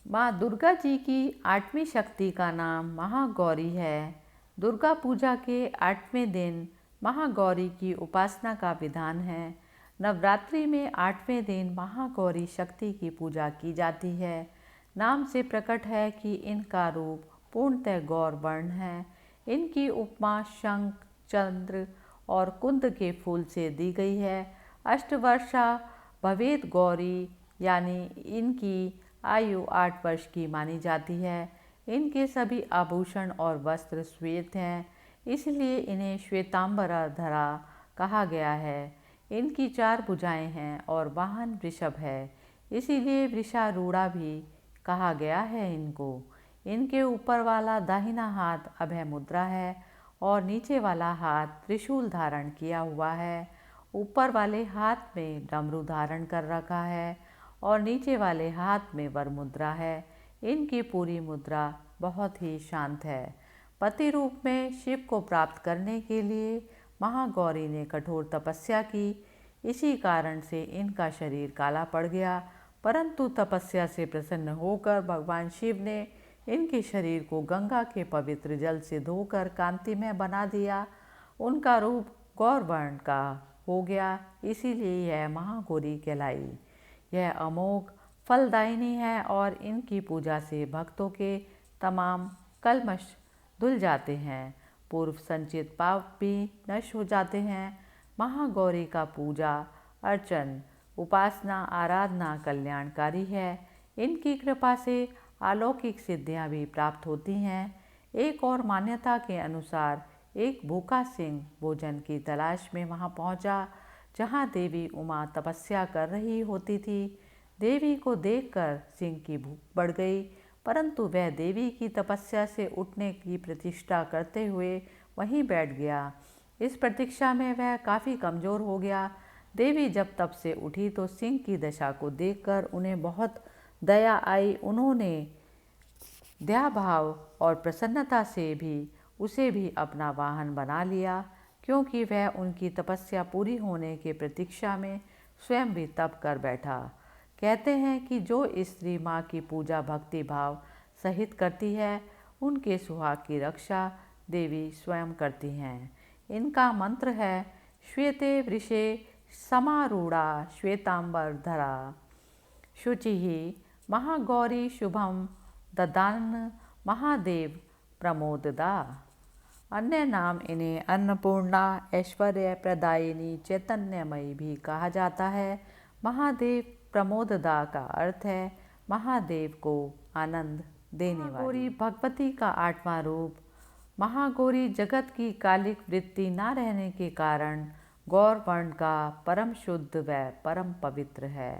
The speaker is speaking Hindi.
माँ दुर्गा जी की आठवीं शक्ति का नाम महागौरी है। दुर्गा पूजा के 8वें दिन महागौरी की उपासना का विधान है। नवरात्रि में 8वें दिन महागौरी शक्ति की पूजा की जाती है। नाम से प्रकट है कि इनका रूप पूर्णतः गौर वर्ण है। इनकी उपमा शंख, चंद्र और कुंद के फूल से दी गई है। अष्टवर्षा भवेत गौरी यानी इनकी आयु 8 वर्ष की मानी जाती है। इनके सभी आभूषण और वस्त्र श्वेत हैं, इसलिए इन्हें श्वेतांबरा धरा कहा गया है। इनकी 4 भुजाएं हैं और वाहन वृषभ है, इसीलिए वृषारूढ़ा भी कहा गया है इनको। इनके ऊपर वाला दाहिना हाथ अभय मुद्रा है और नीचे वाला हाथ त्रिशूल धारण किया हुआ है। ऊपर वाले हाथ में डमरू धारण कर रखा है और नीचे वाले हाथ में वर मुद्रा है। इनकी पूरी मुद्रा बहुत ही शांत है। पति रूप में शिव को प्राप्त करने के लिए महागौरी ने कठोर तपस्या की। इसी कारण से इनका शरीर काला पड़ गया, परंतु तपस्या से प्रसन्न होकर भगवान शिव ने इनके शरीर को गंगा के पवित्र जल से धोकर कांतिमय बना दिया। उनका रूप गौर वर्ण का हो गया, इसीलिए यह महागौरी कहलाई। यह अमोघ फलदायिनी है और इनकी पूजा से भक्तों के तमाम कल्मश धुल जाते हैं। पूर्व संचित पाप भी नष्ट हो जाते हैं। महागौरी का पूजा अर्चन, उपासना, आराधना कल्याणकारी है। इनकी कृपा से अलौकिक सिद्धियां भी प्राप्त होती हैं। एक और मान्यता के अनुसार एक भूखा सिंह भोजन की तलाश में वहां पहुंचा, जहां देवी उमा तपस्या कर रही होती थी। देवी को देखकर सिंह की भूख बढ़ गई, परंतु वह देवी की तपस्या से उठने की प्रतीक्षा करते हुए वहीं बैठ गया। इस प्रतीक्षा में वह काफ़ी कमज़ोर हो गया। देवी जब तप से उठी तो सिंह की दशा को देखकर उन्हें बहुत दया आई। उन्होंने दया भाव और प्रसन्नता से उसे भी अपना वाहन बना लिया, क्योंकि वह उनकी तपस्या पूरी होने के प्रतीक्षा में स्वयं भी तप कर बैठा। कहते हैं कि जो स्त्री माँ की पूजा भक्ति भाव सहित करती है, उनके सुहाग की रक्षा देवी स्वयं करती हैं। इनका मंत्र है श्वेते वृषे समारूढ़ा श्वेतांबर धरा शुचिः महागौरी शुभम ददान महादेव प्रमोददा। अन्य नाम इन्हें अन्नपूर्णा, ऐश्वर्य प्रदायिनी, चैतन्यमयी भी कहा जाता है। महादेव प्रमोददा का अर्थ है महादेव को आनंद देने वाली। महागौरी भगवती का 8वां रूप। महागौरी जगत की कालिक वृत्ति न रहने के कारण गौर वर्ण का परम शुद्ध व परम पवित्र है।